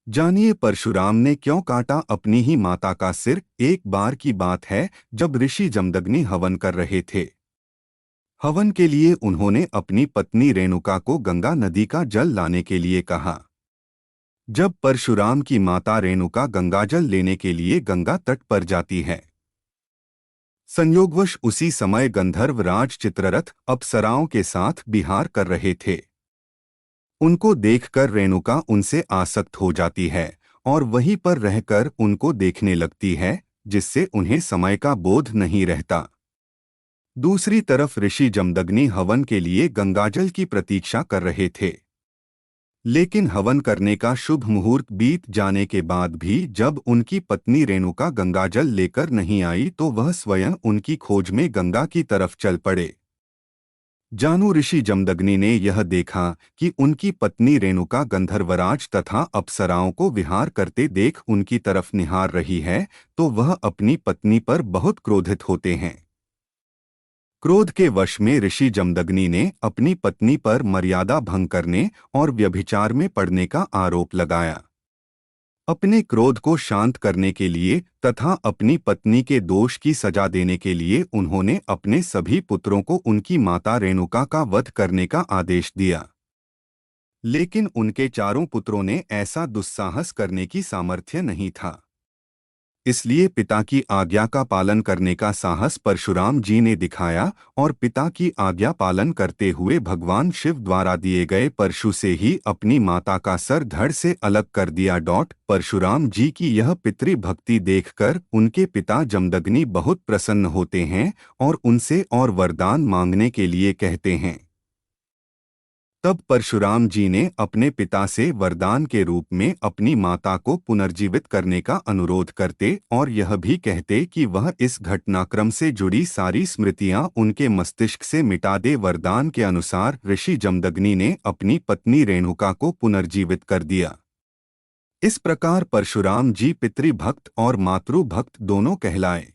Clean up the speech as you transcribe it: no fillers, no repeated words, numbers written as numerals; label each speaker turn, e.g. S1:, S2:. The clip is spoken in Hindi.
S1: जानिए परशुराम ने क्यों काटा अपनी ही माता का सिर। एक बार की बात है जब ऋषि जमदग्नि हवन कर रहे थे। हवन के लिए उन्होंने अपनी पत्नी रेणुका को गंगा नदी का जल लाने के लिए कहा। जब परशुराम की माता रेणुका गंगाजल लेने के लिए गंगा तट पर जाती है, संयोगवश उसी समय गंधर्व राज चित्ररथ अप्सराओं के साथ विहार कर रहे थे। उनको देखकर रेणुका उनसे आसक्त हो जाती है और वहीं पर रहकर उनको देखने लगती है, जिससे उन्हें समय का बोध नहीं रहता। दूसरी तरफ ऋषि जमदग्नि हवन के लिए गंगाजल की प्रतीक्षा कर रहे थे। लेकिन हवन करने का शुभ मुहूर्त बीत जाने के बाद भी जब उनकी पत्नी रेणुका गंगाजल लेकर नहीं आई तो वह स्वयं उनकी खोज में गंगा की तरफ चल पड़े। जानू ऋषि जमदग्नि ने यह देखा कि उनकी पत्नी रेणुका गंधर्वराज तथा अप्सराओं को विहार करते देख उनकी तरफ निहार रही है, तो वह अपनी पत्नी पर बहुत क्रोधित होते हैं। क्रोध के वश में ऋषि जमदग्नि ने अपनी पत्नी पर मर्यादा भंग करने और व्यभिचार में पड़ने का आरोप लगाया। अपने क्रोध को शांत करने के लिए तथा अपनी पत्नी के दोष की सजा देने के लिए उन्होंने अपने सभी पुत्रों को उनकी माता रेणुका का वध करने का आदेश दिया। लेकिन उनके चारों पुत्रों ने ऐसा दुस्साहस करने की सामर्थ्य नहीं था। इसलिए पिता की आज्ञा का पालन करने का साहस परशुराम जी ने दिखाया और पिता की आज्ञा पालन करते हुए भगवान शिव द्वारा दिए गए परशु से ही अपनी माता का सर धड़ से अलग कर दिया। परशुराम जी की यह पितृभक्ति देखकर उनके पिता जमदग्नि बहुत प्रसन्न होते हैं और उनसे और वरदान मांगने के लिए कहते हैं। तब परशुराम जी ने अपने पिता से वरदान के रूप में अपनी माता को पुनर्जीवित करने का अनुरोध करते और यह भी कहते कि वह इस घटनाक्रम से जुड़ी सारी स्मृतियां उनके मस्तिष्क से मिटा दे। वरदान के अनुसार ऋषि जमदग्नि ने अपनी पत्नी रेणुका को पुनर्जीवित कर दिया। इस प्रकार परशुराम जी पितृभक्त और मातृभक्त दोनों कहलाए।